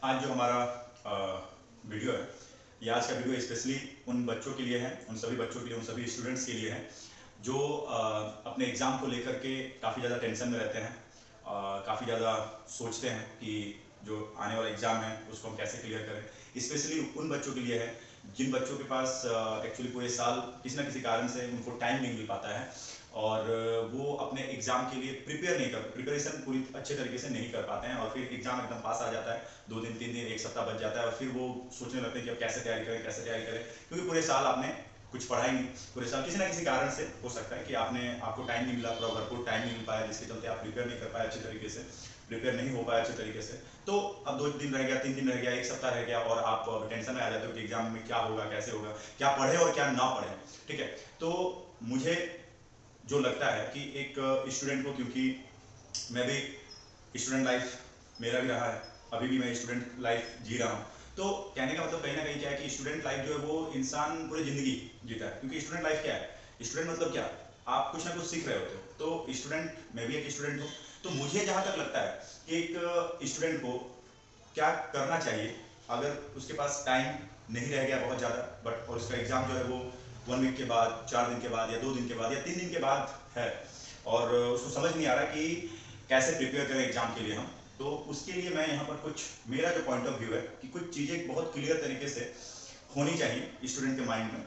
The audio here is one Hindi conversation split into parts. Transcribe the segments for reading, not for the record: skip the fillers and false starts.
आज जो हमारा वीडियो है, ये आज का वीडियो स्पेशली उन बच्चों के लिए है, उन सभी बच्चों के लिए, उन सभी स्टूडेंट्स के लिए है जो अपने एग्ज़ाम को लेकर के काफ़ी ज़्यादा टेंशन में रहते हैं, काफ़ी ज़्यादा सोचते हैं कि जो आने वाला एग्ज़ाम है उसको हम कैसे क्लियर करें। स्पेशली उन बच्चों के लिए है जिन बच्चों के पास एक्चुअली पूरे साल किसी न किसी कारण से उनको टाइम नहीं मिल पाता है और वो अपने एग्ज़ाम के लिए प्रिपरेशन पूरी अच्छे तरीके से नहीं कर पाते हैं और फिर एग्ज़ाम एकदम पास आ जाता है, 2 दिन 3 दिन 1 सप्ताह बच जाता है और फिर वो सोचने लगते हैं कि अब कैसे तैयारी करें, कैसे तैयारी करें, क्योंकि पूरे साल आपने कुछ पढ़ा ही नहीं। पूरे साल किसी ना किसी कारण से हो सकता है कि आपको टाइम नहीं मिला, पूरा भरपूर टाइम नहीं मिल पाया, जिसके चलते आप प्रिपेयर नहीं कर पाए अच्छे तरीके से, प्रिपेयर नहीं हो पाया अच्छे तरीके से। तो अब 2 दिन रह गया, 3 दिन रह गया, 1 सप्ताह रह गया और आप टेंशन में आ जाते हो कि एग्जाम में क्या होगा, कैसे होगा, क्या पढ़े और क्या ना पढ़े। ठीक है, तो मुझे जो लगता है कि एक स्टूडेंट को, क्योंकि मैं भी स्टूडेंट लाइफ मेरा भी रहा है, अभी भी मैं स्टूडेंट लाइफ जी रहा हूँ, तो कहने का मतलब कहीं ना कहीं क्या है कि स्टूडेंट लाइफ जो है वो इंसान पूरी जिंदगी जीता है। क्योंकि स्टूडेंट लाइफ क्या है, स्टूडेंट मतलब क्या, आप कुछ ना कुछ सीख रहे होते हो। तो स्टूडेंट, मैं भी एक स्टूडेंट हूँ, तो मुझे जहाँ तक लगता है कि एक स्टूडेंट को क्या करना चाहिए अगर उसके पास टाइम नहीं रह गया बहुत ज़्यादा, बट और उसका एग्ज़ाम जो है वो 1 वीक के बाद, 4 दिन के बाद, या 2 दिन के बाद, या 3 दिन के बाद है और उसको समझ नहीं आ रहा कि कैसे प्रिपेयर करें एग्ज़ाम के लिए हम। तो उसके लिए मैं यहाँ पर कुछ, मेरा जो पॉइंट ऑफ व्यू है कि कुछ चीज़ें बहुत क्लियर तरीके से होनी चाहिए स्टूडेंट के माइंड में,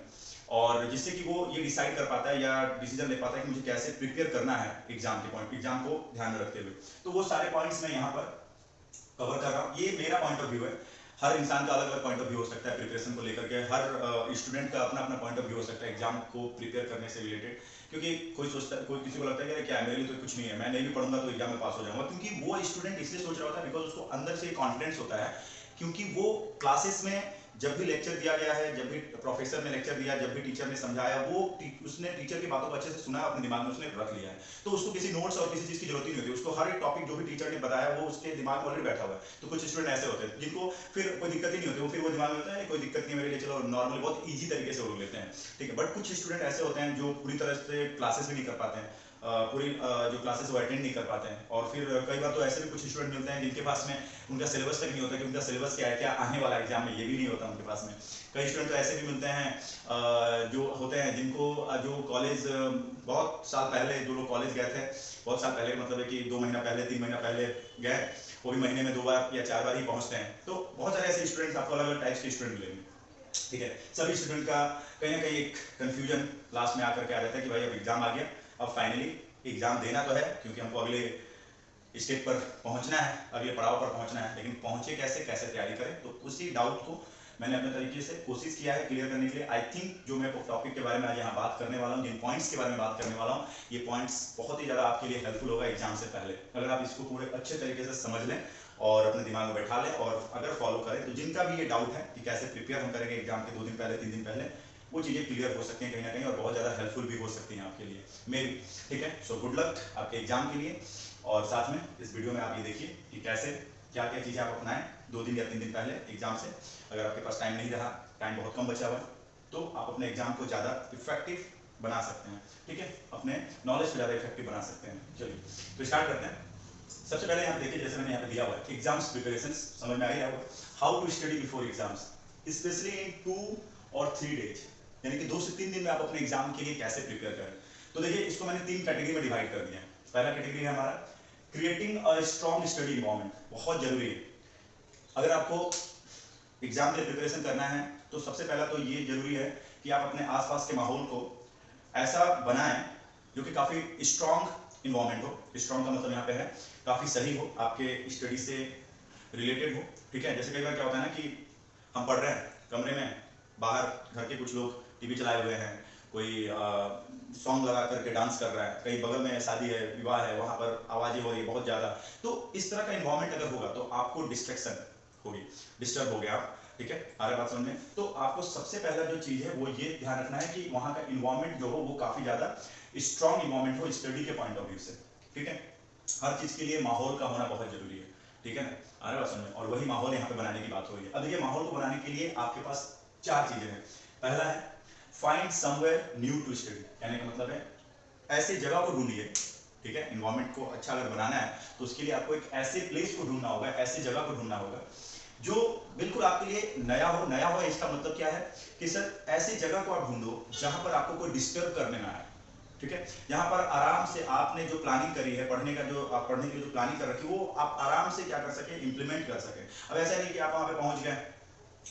और जिससे कि वो ये डिसाइड कर पाता है या डिसीजन ले पाता है कि मुझे कैसे प्रिपेयर करना है एग्जाम के पॉइंट, एग्जाम को ध्यान में रखते हुए। तो वो सारे पॉइंट्स मैं यहाँ पर कवर कर रहा हूँ। ये मेरा पॉइंट ऑफ व्यू है। हर इंसान का अलग अलग पॉइंट ऑफ व्यू हो सकता है प्रिपरेशन को लेकर के, हर स्टूडेंट का अपना अपना पॉइंट ऑफ व्यू हो सकता है एग्जाम को प्रिपेयर करने से रिलेटेड। क्योंकि कोई सोचता है, कोई किसी को लगता है कि अरे क्या है, मेरे लिए तो कुछ नहीं है, मैं नहीं भी पढ़ूंगा तो एग्जाम में पास हो जाऊंगा। क्योंकि वो स्टूडेंट इसलिए सोच रहा होता है बिकॉज उसको अंदर से कॉन्फिडेंस होता है, क्योंकि वो क्लासेस में जब भी लेक्चर दिया गया है, जब भी प्रोफेसर ने लेक्चर दिया, जब भी टीचर ने समझाया, वो उसने टीचर की बातों को अच्छे से सुना, अपने दिमाग में उसने रख लिया है। तो उसको किसी नोट्स और किसी चीज़ की जरूरत ही नहीं होती, उसको हर एक टॉपिक जो भी टीचर ने बताया वो उसके दिमाग में ऑलरेडी बैठा हुआ है। तो कुछ स्टूडेंट ऐसे होते हैं जिनको फिर कोई दिक्कत ही नहीं होती, वो फिर वो दिमाग में होता है कोई दिक्कत नहीं है मेरे लिए, चलो नॉर्मली बहुत ईजी तरीके से वो लेते हैं। ठीक है, बट कुछ स्टूडेंट ऐसे होते हैं जो पूरी तरह से क्लासेस भी नहीं कर पाते हैं, पूरी जो क्लासेस वो अटेंड नहीं कर पाते हैं। और फिर कई बार तो ऐसे भी कुछ स्टूडेंट मिलते हैं जिनके पास में उनका सिलेबस तक नहीं होता कि उनका सिलेबस क्या है, क्या आने वाला एग्जाम में, ये भी नहीं होता उनके पास में। कई स्टूडेंट तो ऐसे भी मिलते हैं जो होते हैं जिनको जो कॉलेज बहुत साल पहले, जो लोग कॉलेज गए थे बहुत साल पहले, मतलब है कि 2 महीना पहले, 3 महीना पहले गए, वो भी महीने में 2 बार या 4 बार ही पहुंचते हैं। तो बहुत सारे ऐसे स्टूडेंट्स आपको अलग अलग टाइप्स के स्टूडेंट मिलेंगे। ठीक है, सभी स्टूडेंट का कहीं ना कहीं एक कंफ्यूजन लास्ट में आकर के आ जाता है कि भाई अब एग्जाम आ गया, अब फाइनली एग्जाम देना तो है, क्योंकि हमको अगले स्टेप पर पहुंचना है, अगले पड़ाव पर पहुंचना है, लेकिन पहुंचे कैसे, कैसे तैयारी करें। तो उसी डाउट को मैंने अपने तरीके से कोशिश किया है क्लियर करने के लिए। आई थिंक जो मैं टॉपिक के बारे में आज यहाँ बात करने वाला हूँ, जिन पॉइंट्स के बारे में बात करने वाला हूँ, ये पॉइंट्स बहुत ही ज़्यादा आपके लिए हेल्पफुल होगा एग्जाम से पहले, अगर आप इसको पूरे अच्छे तरीके से समझ लें और अपने दिमाग में बैठा लें और अगर फॉलो करें। तो जिनका भी ये डाउट है कि कैसे प्रिपेयर हम करेंगे एग्जाम के 2 दिन पहले, 3 दिन पहले, वो चीज़ें क्लियर हो सकती हैं कहीं ना कहीं और बहुत ज़्यादा हेल्पफुल भी हो सकती हैं आपके लिए, मेरी। ठीक है, सो गुड लक आपके एग्जाम के लिए। और साथ में इस वीडियो में आप ये देखिए कि कैसे क्या क्या चीज़ें आप अपनाएं 2 दिन या 3 दिन पहले एग्जाम से। अगर आपके पास टाइम नहीं रहा, टाइम बहुत कम बचा हुआ है, तो आप अपने एग्जाम को ज़्यादा इफेक्टिव बना सकते हैं। ठीक है, अपने नॉलेज को ज़्यादा इफेक्टिव बना सकते हैं। चलिए तो स्टार्ट करते हैं। सबसे पहले यहाँ पे देखिए, जैसे मैंने यहाँ पे दिया हुआ है एग्जाम्स प्रिपरेशन, समझ में आ गया होगा, how to study before exams especially in 2 और 3 डेज, यानी कि 2 से 3 दिन में आप अपने एग्जाम के लिए कैसे प्रिपेयर करें। तो देखिए, इसको मैंने 3 कैटेगरी में डिवाइड कर दिया है। पहला कैटेगरी है हमारा creating a strong study environment, बहुत जरूरी है। अगर आपको एग्जाम के लिए प्रिपरेशन करना है तो सबसे पहला तो ये जरूरी है कि आप अपने आसपास के माहौल को ऐसा बनाएं जो कि काफ़ी स्ट्रॉन्ग इन्वायरमेंट हो। स्ट्रॉन्ग का मतलब यहाँ पे है काफ़ी सही हो, आपके स्टडी से रिलेटेड हो। ठीक है, जैसे कई बार क्या होता है ना कि हम पढ़ रहे हैं कमरे में, बाहर घर के कुछ लोग टीवी चलाए हुए हैं, कोई सॉन्ग लगा करके डांस कर रहा है, कहीं बगल में शादी है, विवाह है, वहाँ पर आवाज़ें हो रही है बहुत ज़्यादा। तो इस तरह का इन्वायरमेंट अगर होगा तो आपको डिस्ट्रैक्शन होगी, डिस्टर्ब हो गया आप। ठीक है, आ रहा बात समझ में। तो आपको सबसे पहला जो चीज़ है वो ये ध्यान रखना है कि वहाँ का इन्वायरमेंट जो हो वो काफ़ी ज़्यादा स्ट्रॉन्ग इन्वायरमेंट हो स्टडी के पॉइंट ऑफ व्यू से। ठीक है, हर चीज़ के लिए माहौल का होना बहुत जरूरी है। ठीक है ना, आ रहा बात समझ में। और वही माहौल यहाँ पे बनाने की बात हो रही है। अब देखिए, माहौल को बनाने के लिए आपके पास 4 चीज़ें हैं। पहला है find somewhere new to study, कहने का मतलब है ऐसी जगह को ढूंढिए। ठीक है, इन्वायरमेंट को अच्छा अगर बनाना है तो उसके लिए आपको एक ऐसे प्लेस को ढूंढना होगा, ऐसी जगह को ढूंढना होगा जो बिल्कुल आपके लिए नया हो। इसका मतलब क्या है कि सर ऐसी जगह को आप ढूंढो जहां पर आपको कोई डिस्टर्ब करने ना आए, ठीक है। यहाँ पर आराम से आपने जो प्लानिंग करी है पढ़ने का, जो आप पढ़ने की जो प्लानिंग कर रखी है, वो आप आराम से क्या कर सके, इंप्लीमेंट कर सके। अब ऐसा नहीं कि आप वहां पे पहुंच गए,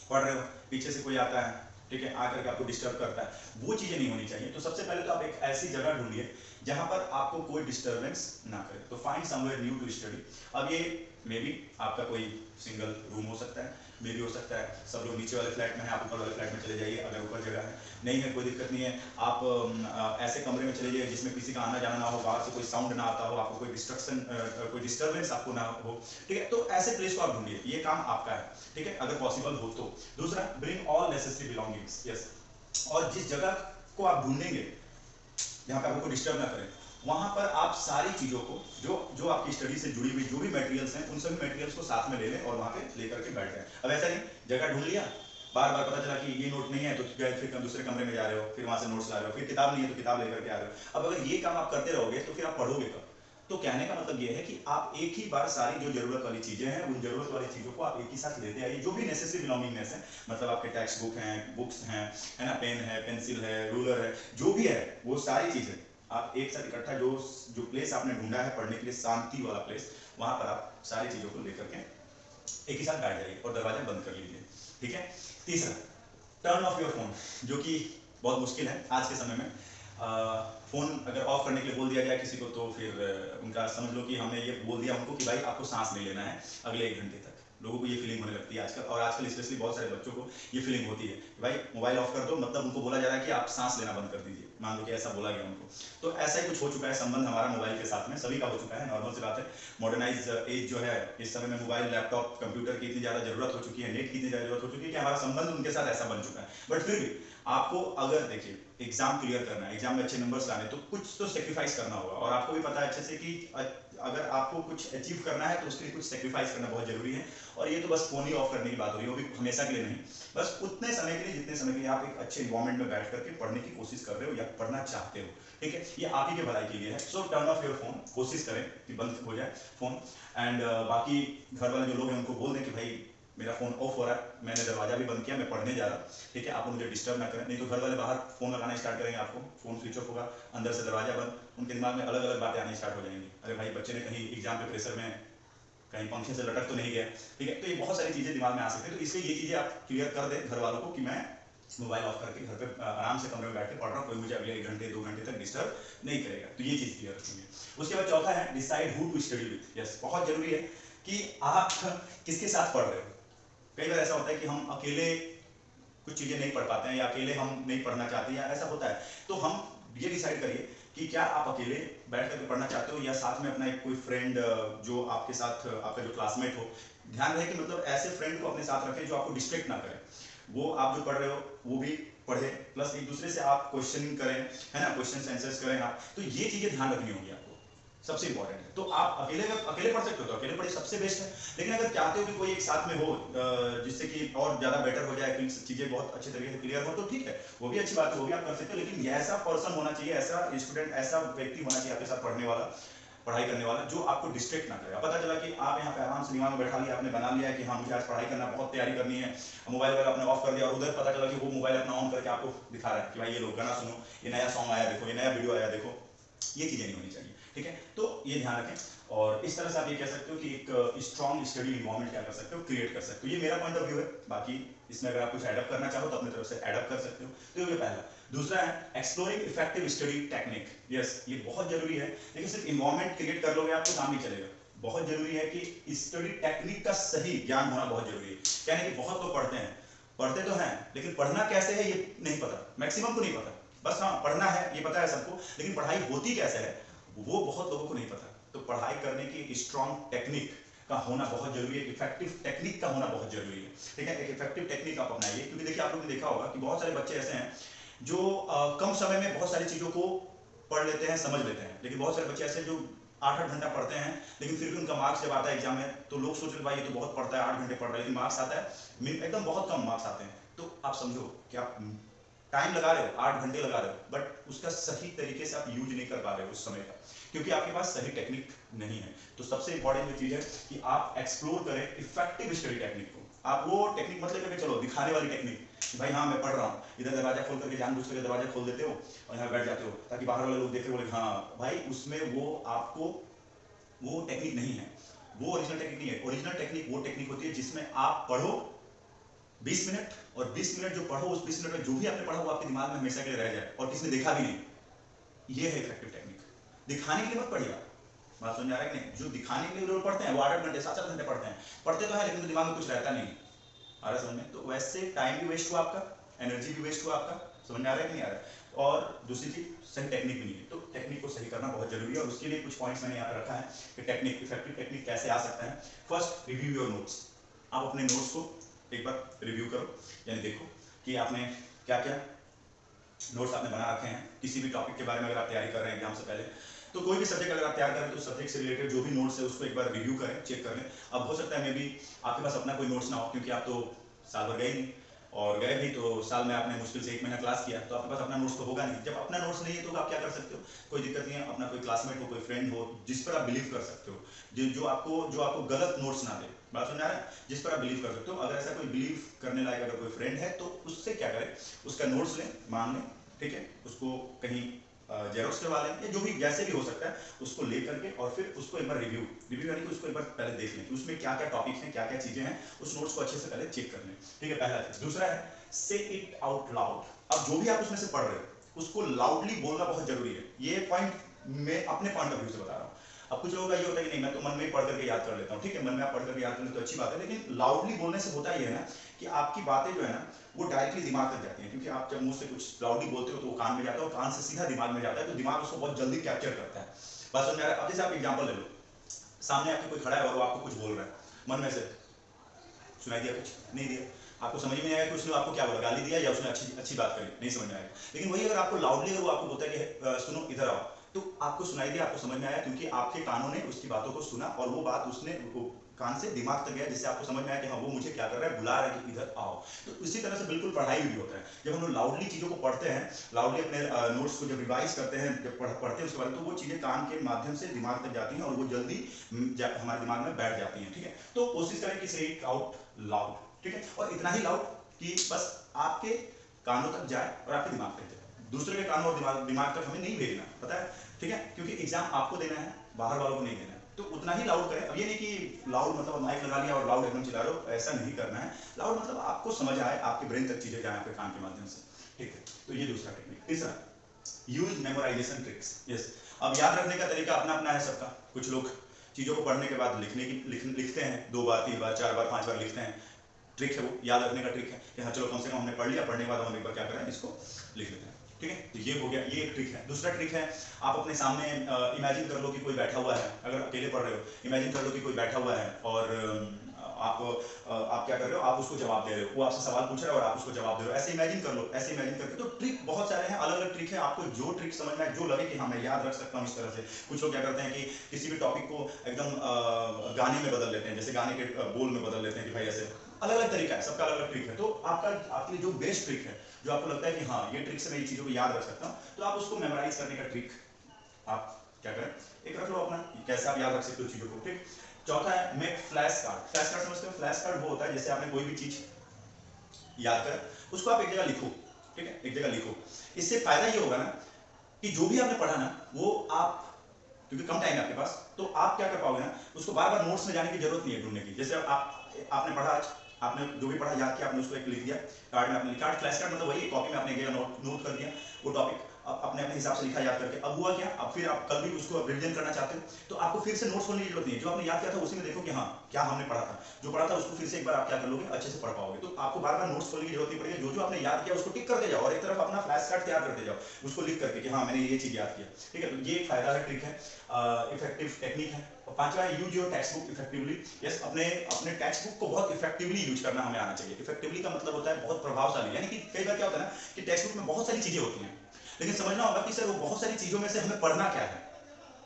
पढ़ रहे हो, पीछे से कोई आता है, ठीक है, आकर के आपको डिस्टर्ब करता है, वो चीजें नहीं होनी चाहिए। तो सबसे पहले तो आप एक ऐसी जगह ढूंढिए जहां पर आपको कोई डिस्टर्बेंस ना करे। तो find somewhere new to study. अब ये मे बी आपका कोई सिंगल रूम हो सकता है, मे भी हो सकता है सब लोग नीचे वाले फ्लैट में है, आप ऊपर वाले फ्लैट में चले जाइए, अगर ऊपर जगह है, नहीं है कोई दिक्कत नहीं है। आप ऐसे कमरे में चले जाइए जिसमें किसी का आना जाना ना हो, बाहर से कोई साउंड ना आता हो, आपको कोई डिस्ट्रक्शन कोई डिस्टर्बेंस आपको ना हो, ठीक है। तो ऐसे प्लेस को आप ढूंढिए, ये काम आपका है, ठीक है, अगर पॉसिबल हो तो। दूसरा, bring all necessary belongings, yes. और जिस जगह को आप ढूंढेंगे जहाँ पे आपको डिस्टर्ब ना करें, वहां पर आप सारी चीजों को जो जो आपकी स्टडी से जुड़ी हुई जो भी मटेरियल्स हैं, उन सभी मटेरियल्स को साथ में ले लें और वहां पे लेकर के बैठ जाएं। अब ऐसा नहीं जगह ढूंढ लिया, बार बार पता चला कि ये नोट नहीं है तो फिर दूसरे कमरे में जा रहे हो, फिर वहां से नोट्स ला रहे हो, फिर किताब नहीं है तो किताब लेकर के आ रहे हो। अब अगर ये काम आप करते रहोगे तो फिर आप पढ़ोगे कब? तो कहने का मतलब ये है कि आप एक ही बार सारी जो जरूरत वाली चीजें हैं, उन जरूरत वाली चीजों को आप एक ही साथ लेते आइए, जो भी नेसेसरी बिलोंगिंगनेस है, मतलब आपके टेक्स्ट बुक हैं, बुक्स हैं, है ना, पेन है, पेंसिल है, रूलर है, जो भी है, वो सारी चीजें आप एक साथ इकट्ठा, जो जो प्लेस आपने ढूंढा है पढ़ने के लिए, शांति वाला प्लेस, वहां पर आप सारी चीजों को लेकर के एक ही साथ बैठ जाइए और दरवाजा बंद कर लीजिए, ठीक है। तीसरा, टर्न ऑफ योर फोन, जो कि बहुत मुश्किल है आज के समय में। फोन अगर ऑफ करने के लिए बोल दिया जाए किसी को तो फिर उनका समझ लो कि हमने ये बोल दिया उनको कि भाई आपको सांस नहीं लेना है अगले 1 घंटे तक। लोगों को ये फीलिंग होने लगती है आजकल, और आजकल स्पेशली बहुत सारे बच्चों को ये फीलिंग होती है कि भाई मोबाइल ऑफ कर दो, मतलब उनको बोला जा रहा है कि आप सांस लेना बंद कर दीजिए, मान लो कि ऐसा बोला गया उनको। तो ऐसा ही कुछ हो चुका है संबंध हमारा मोबाइल के साथ में, सभी का हो चुका है, नॉर्मल सी बात है। मॉडर्नाइज एज जो है, इस समय में मोबाइल, लैपटॉप, कंप्यूटर की इतनी ज़्यादा जरूरत हो चुकी है, नेट की इतनी ज़्यादा जरूरत हो चुकी है कि हमारा संबंध उनके साथ ऐसा बन चुका है। बट फिर भी आपको अगर देखिए एग्जाम क्लियर करना है, एग्जाम में अच्छे नंबर्स लाने, तो कुछ तो सेक्रीफाइस करना होगा, और आपको भी पता है अच्छे से कि अगर आपको कुछ अचीव करना है तो उसके लिए कुछ सेक्रीफाइस करना बहुत जरूरी है। और ये तो बस फोन ही ऑफ करने की बात हो रही है, वो भी हमेशा के लिए नहीं, बस उतने समय के लिए जितने समय के लिए आप एक अच्छे इन्वायरमेंट में बैठ करके पढ़ने की कोशिश कर रहे हो या पढ़ना चाहते हो, ठीक है, ये आप ही के भलाई के लिए है। सो टर्न ऑफ योर फोन, कोशिश करें कि बंद हो जाए फोन। एंड बाकी घर वाले जो लोग हैं उनको बोल दें कि भाई मेरा फोन ऑफ हो रहा है, मैंने दरवाजा भी बंद किया, मैं पढ़ने जा रहा हूँ, ठीक है, आप मुझे डिस्टर्ब ना करें, नहीं तो घर वाले बाहर फोन लगाना स्टार्ट करेंगे, आपको फोन स्विच ऑफ होगा, अंदर से दरवाजा बंद, उनके दिमाग में अलग अलग बातें आनी स्टार्ट हो जाएंगी, अरे भाई बच्चे ने कहीं एग्जाम के प्रेशर में कहीं पंखे से लटक तो नहीं गया, ठीक है। तो ये बहुत सारी चीजें दिमाग में आ सकती है, तो इसलिए ये चीजें आप क्लियर कर दें घर वालों को कि मैं मोबाइल ऑफ करके घर पे आराम से कमरे में बैठ के पढ़ रहा हूँ, कोई मुझे अगले 1 घंटे 2 घंटे तक डिस्टर्ब नहीं करेगा। तो ये चीज क्लियर रखेंगे। उसके बाद चौथा है decide who to study with. Yes, बहुत जरूरी है कि आप किसके साथ पढ़ रहे हो। कई बार ऐसा होता है कि हम अकेले कुछ चीजें नहीं पढ़ पाते हैं, या अकेले हम नहीं पढ़ना चाहते, या ऐसा होता है, तो हम ये डिसाइड करिए कि क्या आप अकेले बैठ करके पढ़ना चाहते हो या साथ में अपना एक कोई फ्रेंड जो आपके साथ आपका जो क्लासमेट हो। ध्यान रहे कि मतलब ऐसे फ्रेंड को अपने साथ रखें जो आपको डिस्ट्रैक्ट ना करे, वो आप जो पढ़ रहे हो वो भी पढ़े, प्लस एक दूसरे से आप क्वेश्चनिंग करें, है ना, क्वेश्चन आंसर्स करें आप। तो ये चीजें ध्यान रखनी होगी आपको, सबसे इंपॉर्टेंट है। तो आप अकेले पढ़ सकते हो तो अकेले पढ़िए, सबसे बेस्ट है। लेकिन अगर चाहते हो कि कोई एक साथ में हो जिससे कि और ज्यादा बेटर हो जाए, चीजें बहुत अच्छे तरीके से क्लियर हो, तो ठीक है, वो भी अच्छी बात है, वो भी आप कर सकते हो। लेकिन ऐसा पर्सन होना चाहिए, ऐसा स्टूडेंट, ऐसा व्यक्ति होना चाहिए आपके साथ पढ़ने वाला, पढ़ाई करने वाला, जो आपको डिस्ट्रैक्ट ना करे। पता चला कि आप यहाँ पे आराम से दिमाग में बैठा लिया, आपने बना लिया है कि हाँ मुझे आज पढ़ाई करना, बहुत तैयारी करनी है, मोबाइल वगैरह आपने ऑफ कर दिया, और उधर पता चला कि वो मोबाइल अपना ऑन करके आपको दिखा रहा है कि भाई ये लो गाना सुनो, ये नया सॉन्ग आया देखो, ये नया वीडियो आया देखो। ये चीजें नहीं होनी चाहिए, ठीक है। तो ये ध्यान रखें, और इस तरह से आप ये कह सकते हो कि एक स्ट्रॉन्ग स्टडी इन्वायरमेंट क्या कर सकते हो, क्रिएट कर सकते हो। ये मेरा पॉइंट ऑफ व्यू है, बाकी इसमें अगर आप कुछ एडअप करना चाहो तो अपनी तरफ से एडअप कर सकते हो। तो ये पहला। दूसरा है exploring effective study technique. Yes, ये बहुत जरूरी है, लेकिन सिर्फ इन्वायरमेंट क्रिएट कर लोगे आप तो काम नहीं चलेगा। बहुत जरूरी है कि स्टडी टेक्निक का सही ज्ञान होना बहुत जरूरी है। यानी कि बहुत लोग पढ़ते हैं, पढ़ते तो हैं, लेकिन पढ़ना कैसे है ये नहीं पता, मैक्सिमम को नहीं पता। बस हाँ पढ़ना है ये पता है सबको, लेकिन पढ़ाई होती कैसे है वो बहुत लोगों को नहीं पता। तो पढ़ाई करने की स्ट्रॉन्ग टेक्निक का होना बहुत जरूरी है, इफेक्टिव टेक्निक का होना बहुत जरूरी है, ठीक है। एक इफेक्टिव टेक्निक आप अपनाइए, क्योंकि देखिए आप लोगों ने देखा होगा कि बहुत सारे बच्चे ऐसे हैं जो कम समय में बहुत सारी चीजों को पढ़ लेते हैं, समझ लेते हैं, लेकिन बहुत सारे बच्चे ऐसे जो 8-8 घंटा पढ़ते हैं, लेकिन फिर भी उनका मार्क्स जब आता है एग्जाम में तो लोग सोच रहे भाई ये तो बहुत पढ़ता है, 8 घंटे पढ़ रहा है, लेकिन मार्क्स आता है एकदम बहुत कम मार्क्स आते हैं। तो आप समझो कि आप टाइम लगा रहे हो, 8 घंटे लगा रहे हो, बट उसका सही तरीके से आप यूज नहीं कर पा रहे हो उस समय का, क्योंकि आपके पास सही टेक्निक नहीं है। तो सबसे इंपॉर्टेंट जो चीज है कि आप एक्सप्लोर करें इफेक्टिव स्टडी टेक्निक को, आप वो टेक्निक मत लेकर के चलो, दिखाने वाली टेक्निक, भाई हाँ मैं पढ़ रहा हूँ, इधर दरवाजा खोल करके जानबूझ करके दरवाजा खोल देते हो और यहाँ बैठ जाते हो ताकि बाहर वाले लोग देखे बोले हाँ भाई, उसमें वो आपको वो टेक्निक नहीं है, वो ओरिजिनल टेक्निक नहीं है। ओरिजिनल टेक्निक वो टेक्निक होती है जिसमें आप पढ़ो 20 मिनट और 20 मिनट जो पढ़ो उस 20 मिनट में जो भी आपने पढ़ा वो आपके दिमाग में हमेशा के लिए रह जाए और किसी ने देखा भी नहीं। ये है इफेक्टिव टेक्निक। दिखाने के लिए मत पढ़िएगा, बात समझ आ रहा है कि नहीं? जो दिखाने के लिए लोग पढ़ते हैं वो 8-8 घंटे 7-7 घंटे पढ़ते तो है लेकिन दिमाग में कुछ रहता नहीं। आ रहा है समझ में? तो वैसे टाइम भी वेस्ट हुआ आपका, एनर्जी भी वेस्ट हुआ आपका। समझ में आ रहा है कि नहीं आ रहा है? और दूसरी चीज सही टेक्निक भी नहीं है, तो टेक्निक को सही करना बहुत जरूरी है और उसके लिए कुछ पॉइंट्स मैंने यहाँ पर रखा है कि टेक्निक, इफेक्टिव टेक्निक कैसे आ सकता है। First, review your notes. आप अपने नोट्स को एक बार रिव्यू करो, यानी देखो कि आपने क्या क्या नोट्स आपने बना रखे हैं किसी भी टॉपिक के बारे में। अगर आप तैयारी कर रहे हैं एग्जाम से पहले, तो कोई भी सब्जेक्ट अगर आप तैयार करें तो उस सब्जेक्ट से रिलेटेड जो भी नोट्स है उसको एक बार रिव्यू करें, चेक कर लें। अब हो सकता है मे बी आपके पास अपना कोई नोट्स ना हो क्योंकि आप तो साल भर गए नहीं, और गए भी तो साल में आपने मुश्किल से 1 महीना क्लास किया, तो आपके पास अपना नोट्स तो होगा नहीं। जब अपना नोट्स नहीं है तो आप क्या कर सकते हो, कोई दिक्कत नहीं है, अपना कोई क्लासमेट हो, कोई फ्रेंड हो जिस पर आप बिलीव कर सकते हो, जो आपको गलत नोट्स ना दे। बात समझ आ रहा है? जिस पर आप बिलीव कर सकते हो। अगर ऐसा कोई बिलीव करने लायक अगर कोई फ्रेंड है तो उससे क्या करें, उसका नोट्स लें, मान लें, ठीक है, उसको कहीं जेरोक्स करवा लें या जो भी जैसे भी हो सकता है, उसको ले करके और फिर उसको एक बार रिव्यू यानी कि उसको एक बार पहले देख लें कि उसमें क्या क्या टॉपिक हैं, क्या क्या चीजें हैं, उस नोट्स को अच्छे से पहले चेक कर लें, ठीक है, पहला चीज। दूसरा है से इट आउट लाउड। अब जो भी आप उसमें से पढ़ रहे हो उसको लाउडली बोलना बहुत जरूरी है। ये पॉइंट मैं अपने पॉइंट ऑफ व्यू से बता रहा हूँ। अब कुछ लोगों का ये होता है कि नहीं मैं तो मन में ही पढ़ करके याद कर लेता हूँ, ठीक है, मन में आप पढ़ करके याद कर लेते तो अच्छी बात है, लेकिन लाउडली बोलने से होता ये है ना कि आपकी बातें जो है ना वो डायरेक्टली दिमाग तक जाती हैं, क्योंकि आप जब मुंह से कुछ लाउडली बोलते हो तो वो कान में जाता है और कान से सीधा दिमाग में जाता है, तो दिमाग उसको बहुत जल्दी कैप्चर करता है। बात समझ में आ रहा है? अब जैसे आप एग्जाम्पल ले लो, सामने आपके कोई खड़ा है और वो आपको कुछ बोल रहा है, मन में से सुनाई दिया, कुछ नहीं दिया, आपको समझ में नहीं आया कि उसने आपको क्या बोला, गाली दिया या उसने अच्छी बात करी, नहीं समझ में आया। लेकिन वही अगर आपको लाउडली अगर वो आपको बोलता है कि सुनो इधर आओ, तो आपको सुनाई दिया, आपको समझ में आया, क्योंकि आपके कानों ने उसकी बातों को सुना और वो बात उसने कान से दिमाग तक गया, जिससे आपको समझ में आया कि हाँ वो मुझे क्या कर रहा है, बुला रहा है कि इधर आओ। तो इसी तरह से बिल्कुल पढ़ाई भी होता है। जब हम लोग लाउडली चीजों को पढ़ते हैं, लाउडली अपने नोट्स को जब रिवाइज करते हैं, जब पढ़ते हैं उसके बाद, तो वो चीजें कान के माध्यम से दिमाग तक जाती हैं और वो जल्दी हमारे दिमाग में बैठ जाती हैं, ठीक है। तो कोशिश करें कि से इट आउट लाउड, ठीक है, और इतना ही लाउड कि बस आपके कानों तक जाए और आपके दिमाग तक जाए, दूसरे के कानों और दिमाग तक हमें नहीं भेजना, पता है, ठीक है, क्योंकि एग्जाम आपको देना है, बाहर वालों को नहीं देना है, तो उतना ही लाउड करें। अब ये नहीं कि लाउड मतलब माइक लगा लिया और लाउड एकदम चिल्ला रहे हो, ऐसा नहीं करना है। लाउड मतलब आपको समझ आए, आपके ब्रेन तक चीजें जाए आपके कान के माध्यम से, ठीक है। तो ये दूसरा टेक्निक। तीसरा, यूज मेमोराइजेशन ट्रिक्स। यस, अब याद रखने का तरीका अपना अपना है सबका। कुछ लोग चीजों को पढ़ने के बाद लिखते हैं, 2 बार 3 बार 4 बार 5 बार लिखते हैं, ट्रिक है वो, याद रखने का ट्रिक है कि हाँ चलो कम से कम हमने पढ़ लिया, पढ़ने के बाद हम एक बार क्या करें, इसको लिख लेते हैं, ठीक है। तो ये हो गया, ये एक ट्रिक है। दूसरा ट्रिक है, आप अपने सामने इमेजिन कर लो कि कोई बैठा हुआ है, अगर अकेले पढ़ रहे हो, इमेजिन कर लो कि कोई बैठा हुआ है और आप क्या कर रहे हो, आप उसको जवाब दे रहे हो, वो आपसे सवाल पूछ रहा है और आप उसको जवाब दे रहे हो, ऐसे इमेजिन कर लो। ऐसे इमेजिन करके तो ट्रिक बहुत सारे हैं, अलग अलग ट्रिक है, आपको जो ट्रिक समझ में आए, जो लगे कि हाँ मैं याद रख सकता हूँ इस तरह से। कुछ लोग क्या करते हैं कि किसी भी टॉपिक को एकदम गाने में बदल लेते हैं, जैसे गाने के बोल में बदल लेते हैं कि भाई ऐसे, अलग अलग तरीका है, सबका अलग अलग ट्रिक है। तो आपके लिए जो बेस्ट ट्रिक है, जो आपको लगता है कि हाँ ये ट्रिक से मैं ये चीजों को याद रख सकता हूँ, तो आप उसको मेमोराइज करने का ट्रिक आप क्या करें, एक रख लो अपना, कैसे आप याद रख सकते हो चीजों को, ठीक। चौथा है make flash card. Flash card समझते हो? फ्लैश कार्ड वो होता है जैसे आपने कोई भी चीज याद कर, उसको आप एक जगह लिखो, ठीक है, एक जगह लिखो। इससे फायदा ये होगा ना कि जो भी आपने पढ़ा ना वो आप, क्योंकि कम टाइम है आपके पास, तो आप क्या कर पाओगे ना, उसको बार बार नोट्स में जाने की जरूरत नहीं है ढूंढने की। जैसे आपने पढ़ा आज, आपने जो भी पढ़ा याद किया, आपने उसको एक लिख दिया कार्ड में, आपने कार्ड फ्लैश कार्ड मतलब वही कॉपी में आपने एक जगह नोट कर दिया वो टॉपिक, अपने अपने हिसाब से लिखा याद करके। अब हुआ क्या, अब फिर आप कल भी उसको रिवीजन करना चाहते हो तो आपको फिर से नोट्स खोलने की जरूरत नहीं है, जो आपने याद किया था उसी में देखो कि हाँ क्या हमने पढ़ा था, जो पढ़ा था उसको फिर से एक बार आप क्या कर लोगे, अच्छे से पढ़ पाओगे। तो आपको बार बार नोट्स खोलने की जरूरत नहीं पड़ेगी, जो जो आपने याद किया उसको टिक करते जाओ और एक तरफ अपना फ्लैश कार्ड तैयार करते जाओ, उसको लिख करके कि हाँ मैंने ये चीज याद किया, ठीक है। तो ये एक फायदा है, ट्रिक है, इफेक्टिव टेक्निक है। और पांचवा है use your text book effectively. Yes, अपने टेक्स्ट बुक को बहुत इफेक्टिवली यूज करना हमें आना चाहिए। इफेक्टिवली का मतलब होता है बहुत प्रभावशाली, यानी कि कई बार क्या होता है ना कि टेक्स्ट बुक में बहुत सारी चीजें होती हैं, लेकिन समझना होगा कि सर वो बहुत सारी चीजों में से हमें पढ़ना क्या है,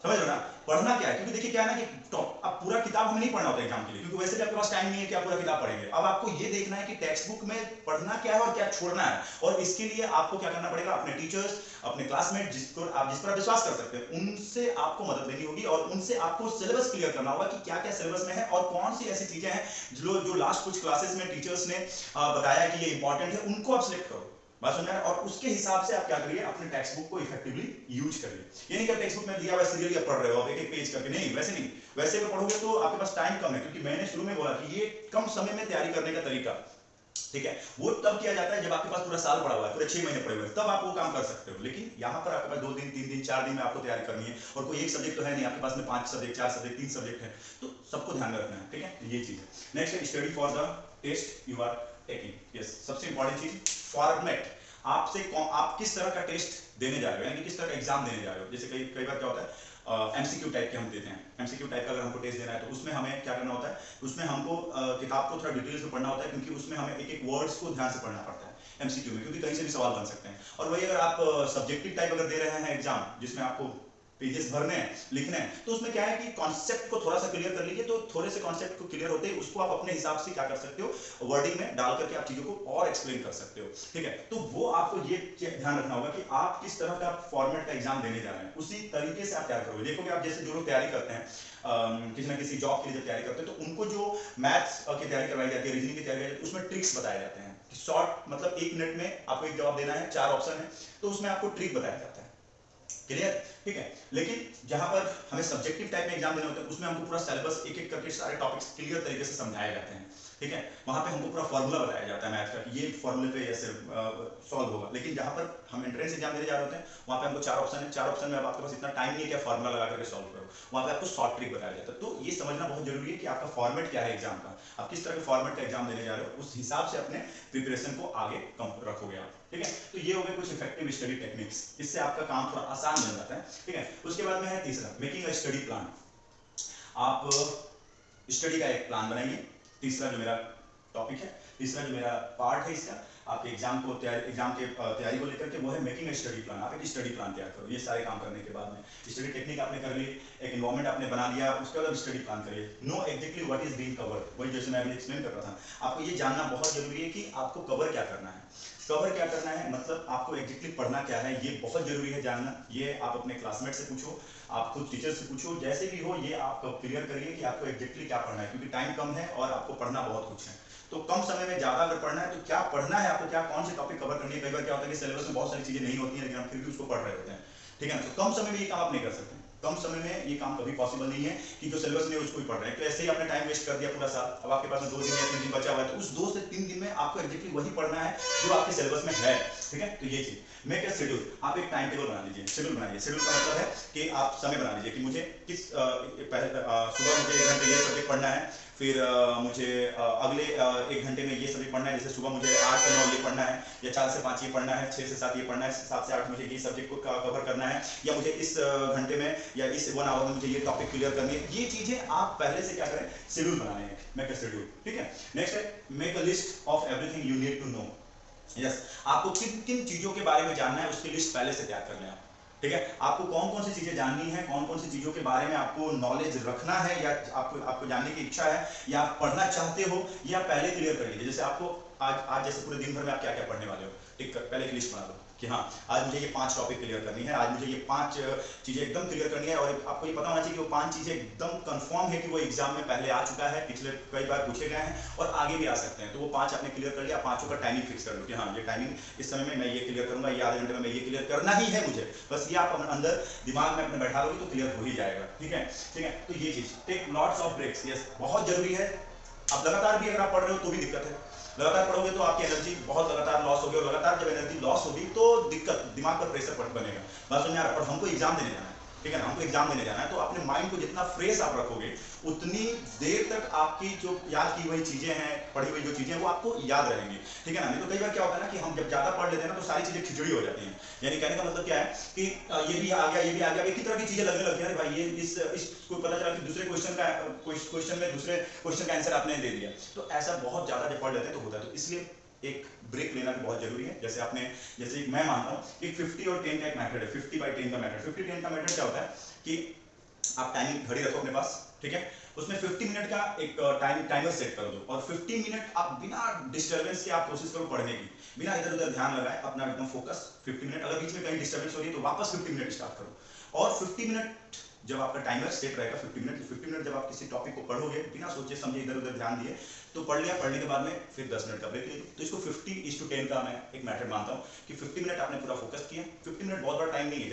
समझ लो ना, पढ़ना क्या है, क्योंकि देखिए क्या है ना कि अब पूरा किताब हमें नहीं पढ़ना होता एग्जाम के लिए, क्योंकि वैसे भी आपके पास टाइम नहीं है कि आप पूरा किताब पढ़ेंगे। अब आपको ये देखना है कि टेक्स्ट बुक में पढ़ना क्या है और क्या छोड़ना है, और इसके लिए आपको क्या करना पड़ेगा, अपने टीचर्स, अपने क्लासमेट जिस पर आप विश्वास कर सकते हैं, उनसे आपको मदद लेनी होगी और उनसे आपको सिलेबस क्लियर करना होगा कि क्या क्या सिलेबस में है और कौन सी ऐसी चीजें हैं जो लास्ट कुछ क्लासेस में टीचर्स ने बताया कि ये इंपॉर्टेंट है, उनको आप सिलेक्ट करो। बात समझ रहे हैं? और उसके हिसाब से आप क्या करिए, अपने टेक्स्ट बुक को इफेक्टिवली यूज करिए। ये नहीं कि टेक्स्ट बुक में दिया हुआ सीरियली आप पढ़ रहे हो आप एक एक पेज करके, नहीं वैसे नहीं। वैसे अगर पढ़ोगे तो आपके पास टाइम कम है, क्योंकि मैंने शुरू में बोला कि ये कम समय में तैयारी करने का तरीका, ठीक है, वो तब किया जाता है जब आपके पास पूरा साल पड़ा हुआ है, पूरे 6 महीने पड़े हुए हैं, तब आप वो काम कर सकते हो। लेकिन यहाँ पर आपके पास 2 दिन 3 दिन 4 दिन में आपको तैयारी करनी है, और कोई एक सब्जेक्ट तो है नहीं आपके पास में, 5 सब्जेक्ट 4 सब्जेक्ट 3 सब्जेक्ट है, तो सबको ध्यान में रखना है, ठीक है। ये चीज है। नेक्स्ट है study for the test you are taking. Yes, सबसे इंपॉर्टेंट चीज फॉर्मेट। आप किस तरह का टेस्ट देने जा रहे हो, यानी किस तरह का एग्जाम देने जा रहे हो। जैसे कई बार क्या होता है, एमसीक्यू टाइप के हम देते हैं, एमसीक्यू टाइप का अगर हमको टेस्ट देना है तो उसमें हमें क्या करना होता है, उसमें हमको किताब को थोड़ा डिटेल्स में पढ़ना होता है, क्योंकि उसमें हमें एक एक वर्ड्स को ध्यान से पढ़ना पड़ता है एमसीक्यू में, क्योंकि कहीं से भी सवाल बन सकते हैं। और वही अगर आप सब्जेक्टिव टाइप अगर दे रहे हैं एग्जाम, जिसमें आपको पेजेस भरने हैं, लिखने हैं, तो उसमें क्या है कि कॉन्सेप्ट को थोड़ा सा क्लियर कर लीजिए, तो थोड़े से कॉन्सेप्ट को क्लियर होते ही उसको आप अपने हिसाब से क्या कर सकते हो, वर्डिंग में डाल करके आप चीजों को और एक्सप्लेन कर सकते हो, ठीक है। तो वो आपको ये ध्यान रखना होगा कि आप किस तरह का फॉर्मेट का एग्जाम देने जा रहे हैं, उसी तरीके से आप तैयार करोगे। देखोगे आप, जैसे जो लोग तैयारी करते हैं किसी ना किसी जॉब के लिए जब तैयारी करते हैं, तो उनको जो मैथ्स की तैयारी करवाई जाती है, रीजनिंग की तैयारी करवाई जाती है, उसमें ट्रिक्स बताए जाते हैं कि शॉर्ट मतलब 1 मिनट में आपको एक जवाब देना है, 4 ऑप्शन है, तो उसमें आपको ट्रिक बताया जाता है, क्लियर, ठीक है। लेकिन जहां पर हमें सब्जेक्टिव टाइप में एग्जाम देने होते हैं, उसमें हमको पूरा सिलेबस एक एक करके सारे टॉपिक्स क्लियर तरीके से समझाए जाते हैं, ठीक है। वहां पे हमको पूरा फॉर्मूला बताया जाता है मैथ का, ये फॉर्मूले पे ऐसे सॉल्व होगा। लेकिन जहां पर हम एंट्रेंस एग्जाम देने जा रहे होते हैं, वहां पे हमको 4 ऑप्शन है, 4 ऑप्शन में अब आपके पास इतना टाइम नहीं है कि आप फॉर्मूला लगा करके सॉल्व करो, वहां पे आपको शॉर्ट ट्रिक बताया जाता है। तो ये समझना बहुत जरूरी है कि आपका फॉर्मेट क्या है एग्जाम का, आप किस तरह के फॉर्मेट का एग्जाम देने जा रहे हो, उस हिसाब से अपने प्रिपरेशन को आगे रखोगे आप, ठीक है। तो ये हो गए कुछ इफेक्टिव स्टडी टेक्निक्स, इससे आपका काम थोड़ा आसान बन जाता है, ठीक है। उसके बाद में है तीसरा, मेकिंग अ स्टडी प्लान। आप स्टडी का एक प्लान बनाइए। तीसरा जो मेरा टॉपिक है, तीसरा जो मेरा पार्ट है इसका, आपके एग्जाम की तैयारी को लेकर के, वो है मेकिंग अ स्टडी प्लान। आप एक स्टडी प्लान तैयार करो। ये सारे काम करने के बाद में स्टडी टेक्निक आपने कर ली, एक एनवायरनमेंट आपने बना लिया, उसके बाद स्टडी प्लान करिए। Know exactly what is being covered, वही जैसे मैं अभी एक्सप्लेन कर रहा था, आपको ये जानना बहुत जरूरी है कि आपको कवर क्या करना है। कवर क्या करना है मतलब आपको एग्जैक्टली पढ़ना क्या है, ये बहुत जरूरी है जानना। ये आप अपने क्लासमेट से पूछो, आप खुद टीचर से पूछो, जैसे भी हो, ये आप क्लियर करिए कि आपको एग्जैक्टली क्या पढ़ना है, क्योंकि टाइम कम है और आपको पढ़ना बहुत कुछ है। तो कम समय में ज्यादा अगर पढ़ना है तो क्या पढ़ना है आपको, क्या कौन से टॉपिक कवर करनी है। कई बार क्या होता है कि सिलेबस में बहुत सारी चीजें नहीं होती हैं, लेकिन हम फिर भी उसको पढ़ रहे होते हैं, ठीक है ना। तो कम समय में ये काम आप नहीं कर सकते, कम समय में ये काम कभी पॉसिबल नहीं है कि जो सिलेबस में उसको ही पढ़ रहे हैं। तो ऐसे ही आपने टाइम वेस्ट कर दिया पूरा साल, अब आपके पास में 2 दिन या 3 दिन बचा हुआ है, तो उस 2 से 3 दिन में आपको एग्जैक्टली वही पढ़ना है जो आपके सिलेबस में है, ठीक है। तो ये चीज, मेक अ शेड्यूल, आप एक टाइम टेबल बना लीजिए, शेड्यूल बनाइए। शेड्यूल का मतलब है कि आप समय बना लीजिए कि मुझे किस सुबह मुझे 1 घंटे ये सब्जेक्ट पढ़ना है, फिर मुझे अगले 1 घंटे में ये सब्जेक्ट पढ़ना है। जैसे सुबह मुझे 8 से 9 ये पढ़ना है, या 4 से 5 ये पढ़ना है, 6 से 7 ये पढ़ना है, 7 से 8 मुझे ये सब्जेक्ट को कवर करना है, या मुझे इस घंटे में या इस 1 आवर में मुझे ये टॉपिक क्लियर करनी है। ये चीजें आप पहले से क्या करें, शेड्यूल बनाने हैं, मेक अ शेड्यूल, ठीक है। नेक्स्ट है make a list of everything you need to know. Yes, आपको किन किन चीजों के बारे में जानना है उसकी लिस्ट पहले से तैयार कर लें आप, ठीक है। आपको कौन कौन सी चीजें जाननी है, कौन कौन सी चीजों के बारे में आपको नॉलेज रखना है, या आपको जानने की इच्छा है, या आप पढ़ना चाहते हो, या पहले क्लियर कर लीजिए। जैसे आपको आज जैसे पूरे दिन भर में आप क्या क्या पढ़ने वाले हो, ठीक कर पहले की लिस्ट बना लो कि हाँ आज मुझे ये 5 टॉपिक क्लियर करनी है, आज मुझे ये 5 चीजें एकदम क्लियर करनी है। और आपको ये पता होना चाहिए कि वो 5 चीजें एकदम कंफर्म है कि वो एग्जाम में पहले आ चुका है, पिछले कई बार पूछे गए हैं और आगे भी आ सकते हैं। तो वो 5 आपने क्लियर कर लिया, 5 का टाइमिंग फिक्स कर लो कि हाँ ये टाइमिंग इस समय में मैं ये क्लियर करूंगा, ये आधे घंटे में मैं ये क्लियर करना ही है मुझे, बस ये आप अंदर दिमाग में अपने बैठा लोगे तो क्लियर हो ही जाएगा, ठीक है, ठीक है। तो ये चीज, take lots of breaks, yes बहुत जरूरी है। अब लगातार भी अगर आप पढ़ रहे हो तो भी दिक्कत है, लगातार पढ़ोगे तो आपकी एनर्जी बहुत लगातार लॉस होगी, और लगातार जब एनर्जी लॉस होगी तो दिक्कत, दिमाग पर प्रेशर बनेगा। बात समझ में आ रहा है। और हमको एग्जाम देने जाना है, ठीक है ना, हमको एग्जाम देने जाना है, तो अपने माइंड को जितना फ्रेश आप रखोगे उतनी देर तक आपकी जो याद की हुई चीजें हैं, पढ़ी हुई जो चीजें हैं वो आपको याद रहेंगी, ठीक है ना। नहीं तो कई बार क्या होता है ना कि हम जब ज्यादा पढ़ लेते हैं ना तो सारी चीजें खिचड़ी हो जाती हैं। यानी कहने का मतलब क्या है कि ये भी आ गया, ये भी आ गया, एक ही तरह की चीजें लगने लगती हैं। भाई ये इसको पता चला कि दूसरे क्वेश्चन में दूसरे क्वेश्चन का आंसर आपने दे दिया, तो ऐसा बहुत ज्यादा जब पढ़ लेते हैं तो होता है। तो इसलिए एक ब्रेक लेना भी बहुत जरूरी है। जैसे मैं मानता हूं कि 50 और 10 का एक मेथड है, 50/10 का मेथड। 50/10 का मेथड क्या होता है कि आप टाइमिंग घड़ी रखो अपने पास, ठीक है, उसमें 50 मिनट का एक टाइमर सेट कर दो और 50 मिनट आप बिना डिस्टरबेंस के आप कोशिश करो पढ़ने की, बिना इधर उधर ध्यान लगाए, अपना एकदम फोकस 50 मिनट। अगर बीच में कहीं डिस्टरबेंस हो रही है तो वापस 50 मिनट स्टार्ट करो और 50 मिनट जब आपका टाइमर सेट रहेगा 50 मिनट, 50 मिनट जब आप किसी टॉपिक को पढ़ोगे बिना सोचे समझे इधर उधर ध्यान दिए तो पढ़ लिया, पढ़ने के बाद में फिर 10 मिनट का ब्रेक ले लो। तो इसको 50:10 का मैं एक मेथड मानता हूँ कि 50 मिनट आपने पूरा फोकस किया। 50 मिनट बहुत बड़ा टाइम नहीं है,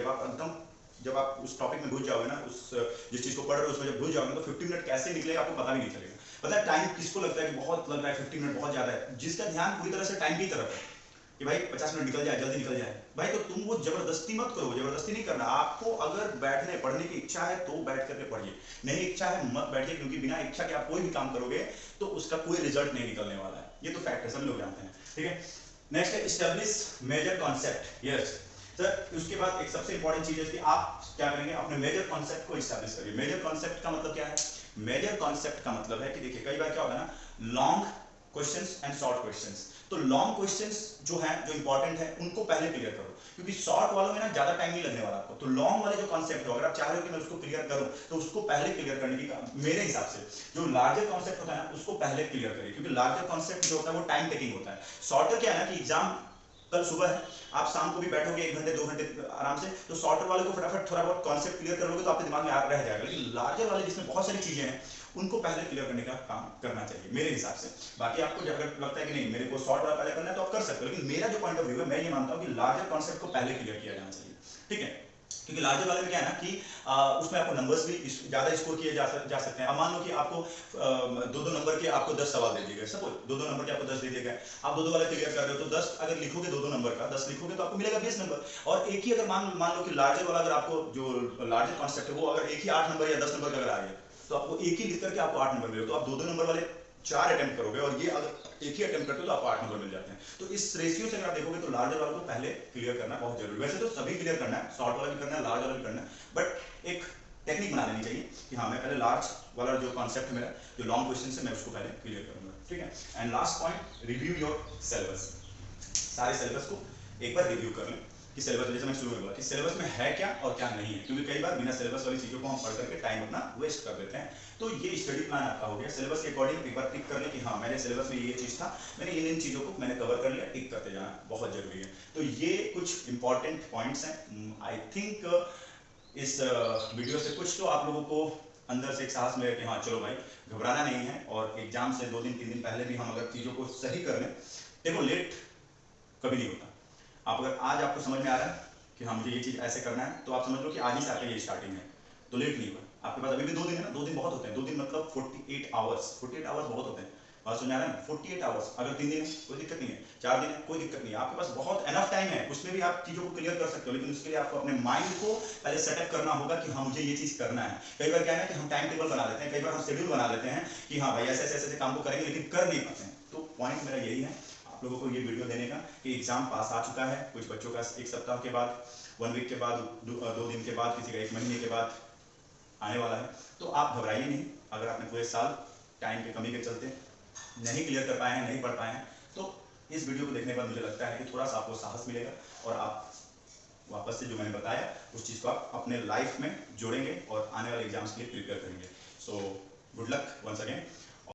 जब आप उस टॉपिक में घुस जाओगे ना, उस जिस चीज को पढ़ रहे हो उसमें जब घुस जाओगे तो 50 मिनट कैसे निकलेगा आपको पता भी नहीं चलेगा। पता है टाइम किसको लगता है कि बहुत लग रहा है 50 मिनट बहुत ज्यादा है, जिसका ध्यान पूरी तरह से टाइम की तरफ है कि भाई 50 मिनट निकल जाए, जल्दी निकल जाए भाई, तो तुम वो जबरदस्ती मत करो, जबरदस्ती नहीं करना। आपको अगर बैठने पढ़ने की इच्छा है तो बैठ करके पढ़िए, नहीं इच्छा है मत बैठिए, क्योंकि बिना इच्छा के आप कोई भी काम करोगे तो उसका कोई रिजल्ट नहीं निकलने वाला है, ये तो फैक्ट है, सभी लोग जानते हैं, ठीक है। नेक्स्ट है establish major concept. Yes sir, उसके बाद एक सबसे इंपॉर्टेंट चीज है कि आप क्या करेंगे, अपने मेजर कॉन्सेप्ट को एस्टैब्लिश करिए। मेजर कॉन्सेप्ट का मतलब क्या है? मेजर कॉन्सेप्ट का मतलब है कि देखिए कई बार क्या होगा ना, long questions and short questions, तो लॉन्ग क्वेश्चंस जो है जो इंपॉर्टेंट है उनको पहले क्लियर करो, क्योंकि शॉर्ट वालों में ना ज्यादा टाइम नहीं लगने वाला आपको। तो लॉन्ग वाले जो कॉन्सेप्ट हो, अगर आप चाह रहे हो कि मैं उसको क्लियर करूं तो उसको पहले क्लियर करने की, मेरे हिसाब से जो लार्जर कॉन्सेप्ट होता है ना उसको पहले क्लियर करिए, क्योंकि लार्जर कॉन्सेप्ट जो होता है वो टाइम टेकिंग होता है। शॉर्टर क्या है ना कि एग्जाम कल सुबह है, आप शाम को भी बैठोगे 1 घंटे 2 घंटे आराम से, तो शॉर्टर वाले को फटाफट थोड़ा बहुत कॉन्सेप्ट क्लियर कर लोगे तो आपके दिमाग में रह जाएगा। लेकिन लार्जर वाले जिसमें बहुत सारी चीजें हैं उनको पहले क्लियर करने का काम करना चाहिए मेरे हिसाब से। बाकी आपको जब अगर लगता है कि नहीं मेरे को शॉर्ट वाला पहले करना है तो आप कर सकते हो, लेकिन मेरा जो पॉइंट ऑफ व्यू है मैं ये मानता हूँ कि लार्जर कॉन्सेप्ट को पहले क्लियर किया जाना चाहिए, ठीक है। क्योंकि लार्जर वाले में क्या है ना कि उसमें आपको नंबर्स भी ज्यादा स्कोर किए जा सकते हैं। अब मान लो कि आपको 2-2 नंबर के आपको 10 सवाल दे दिए गए, सपोज 2-2 नंबर के आपको 10 दे दिए गए, आप 2-2 वाले क्लियर कर रहे हो तो 10 अगर लिखोगे 2-2 नंबर का 10 लिखोगे तो आपको मिलेगा 20 नंबर। और एक ही अगर मान लो कि लार्जर वाला अगर आपको जो लार्जर कॉन्सेप्ट है वो अगर एक ही 8 नंबर या 10 नंबर का अगर आ गया तो आपको एक ही लिख करके आपको 8 नंबर मिलेगा, तो आप 2-2 नंबर वाले 4 अटेम्प्ट करोगे और ये अगर एक ही अटेम्प्ट करते हो तो आपको 8 नंबर मिल जाते हैं। तो इस रेशियो से अगर आप देखोगे तो लार्जर वाले को पहले क्लियर करना बहुत जरूरी है। वैसे तो सभी क्लियर करना है, शॉर्ट वाला भी करना है, लार्ज वाला भी करना है, बट एक टेक्निक बना लेनी चाहिए कि हाँ मैं पहले लार्ज वाला जो कॉन्सेप्ट है मेरा, जो लॉन्ग क्वेश्चन है मैं उसको पहले क्लियर करूंगा, ठीक है। And last point, review your syllabus. सारे सिलेबस को एक बार रिव्यू कर लें कि सिलेबस, जैसे मैं शुरू में बोला कि सिलेबस में है क्या और क्या नहीं है, क्योंकि कई बार बिना सिलेबस वाली चीज़ों को हम पढ़ करके टाइम अपना वेस्ट कर देते हैं। तो ये स्टडी प्लान आपका हो गया, सिलेबस के अकॉर्डिंग एक बार टिक कर लें कि हाँ मेरे सिलेबस में ये चीज़ था, मैंने इन चीज़ों को मैंने कवर कर लिया, टिक करते जाना बहुत जरूरी है। तो ये कुछ इंपॉर्टेंट पॉइंट्स हैं। आई थिंक इस वीडियो से कुछ तो आप लोगों को अंदर से एक साहस मिलेगा कि हाँ चलो भाई घबराना नहीं है, और एग्जाम से 2 दिन 3 दिन पहले भी हम अगर चीज़ों को सही कर लें, देखो लेट कभी नहीं होता। आप अगर आज आपको समझ में आ रहा है कि हाँ मुझे ये चीज़ ऐसे करना है तो आप समझ लो कि आज ही से आपका ये स्टार्टिंग है, तो लेट नहीं हुआ। आपके पास अभी भी 2 दिन है ना, 2 दिन बहुत होते हैं, 2 दिन मतलब 48 आवर्स, 48 आवर्स बहुत होते हैं, बात समझ आ रहा है ना, 48 आवर्स। अगर 3 दिन है कोई दिक्कत नहीं है, 4 दिन है कोई दिक्कत नहीं है, आपके पास बहुत एनफ टाइम है, उसमें भी आप चीज़ों को क्लियर कर सकते हो। लेकिन उसके लिए आपको अपने माइंड को पहले सेटअप करना होगा कि हाँ मुझे ये चीज़ करना है। कई बार क्या है ना कि हम टाइम टेबल बना लेते हैं, कई बार हम शेड्यूल बना लेते हैं कि हाँ भाई ऐसे ऐसे काम को करेंगे, लेकिन कर नहीं पाते हैं। तो पॉइंट मेरा यही है आप लोगों को ये वीडियो देने का कि एग्जाम पास आ चुका है, कुछ बच्चों का 1 सप्ताह के बाद, 1 वीक के बाद, 2 दिन के बाद, किसी का 1 महीने के बाद आने वाला है। तो आप घबराइए नहीं, अगर आपने पूरे साल टाइम की कमी के चलते नहीं क्लियर कर पाए हैं, नहीं पढ़ पाए हैं, तो इस वीडियो को देखने के बाद मुझे लगता है कि थोड़ा सा आपको साहस मिलेगा और आप वापस से जो मैंने बताया उस चीज़ को आप अपने लाइफ में जोड़ेंगे और आने वाले एग्जाम्स के लिए प्रिपेयर करेंगे। So good luck once again.